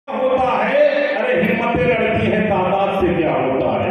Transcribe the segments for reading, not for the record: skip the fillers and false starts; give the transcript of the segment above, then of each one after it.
होता है। अरे हिम्मतें लड़ती हैं, तादाद से क्या होता है।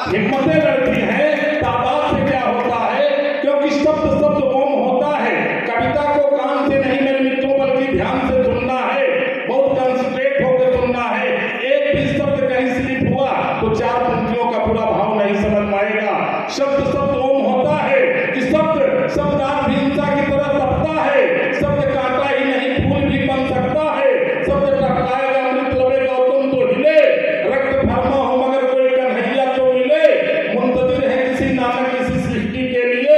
हिम्मतें लड़ती हैं, तादाद से क्या होता है। क्योंकि शब्द शब्द ओम होता है। कविता को कान से नहीं मेरे मित्रों बल्कि ध्यान से सुनना है, बहुत कंसंट्रेट होकर सुनना है। एक भी शब्द कहीं स्लिप हुआ तो चार पंक्तियों का पूरा भाव नहीं समझ में आएगा। शब्द शब्द ओम होता है कि शब्द शब्दार्थ भी हिंसा की तरह तपता है। शब्द कांटा ही नहीं फूल भी बन सकता है। शब्द टकराएगा अमृत लबेगा तुम तो हिले। रक्त भरमा हो मगर कोई कन्हैया तो मिले। मुंतजिर है किसी नाटक किसी सृष्टि के लिए।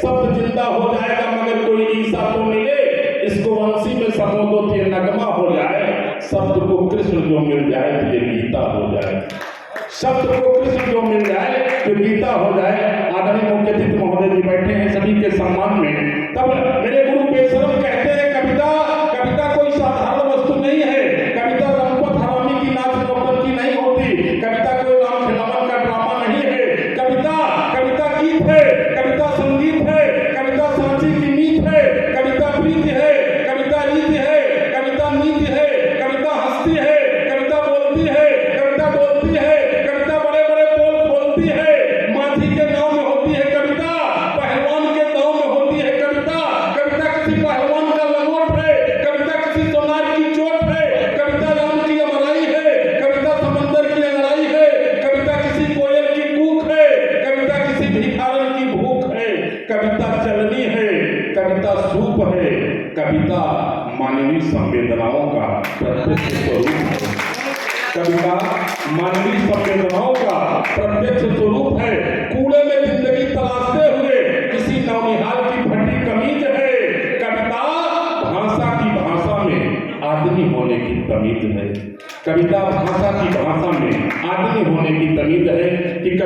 शब्द जिंदा हो जाएगा मगर कोई ईसा तो मिले। इसको वंशी में समो तो ये नगमा हो जाए। शब्द को कृष्ण जो मिल जाए तो ये गीता हो जाए। शब्द को कृष्ण जो मिल जाए तो गीता हो जाए। आदरणीय मुख्य अतिथि महोदय जी बैठे हैं सभी के सम्मान में। तब मेरे गुरु बेशरम कहते हैं कविता कविता कोई साधारण वस्तु नहीं है। कविता रंपत हरामी की नाच नौकर की नहीं होती। कविता कोई राम खिलावन का ड्रामा नहीं है। कविता कविता गीत है, कविता संगीत है, कविता सांची की नीत है, कविता प्रीति है, कविता रीति है, कविता नीति है, कविता हंसती है, कविता बोलती है, कविता बोलती है, कविता बड़े बड़े बोल बोलती है। माझी के नाव में होती है कविता, पहलवान के नाव में होती है कविता। कविता किसी पहलवान का लंगोट है, कविता किसी सोनार की चोट है, कविता राम की अमराई है, कविता समंदर की लड़ाई है, कविता किसी कोयल की कूक है, कविता किसी भिखारन की भूख है। कविता चलनी है, कविता सूप है, कविता मानवीय संवेदनाओं का प्रत्यक्ष स्वरूप है। कविता मानवीय संवेदनाओं का प्रत्यक्ष स्वरूप है। कूड़े में जिंदगी तलाशते हुए किसी नौनिहाल की फटी कमीज है। कविता भाषा की भाषा में आदमी होने की तमीज है। कविता भाषा की भाषा में आदमी होने की तमीज है कि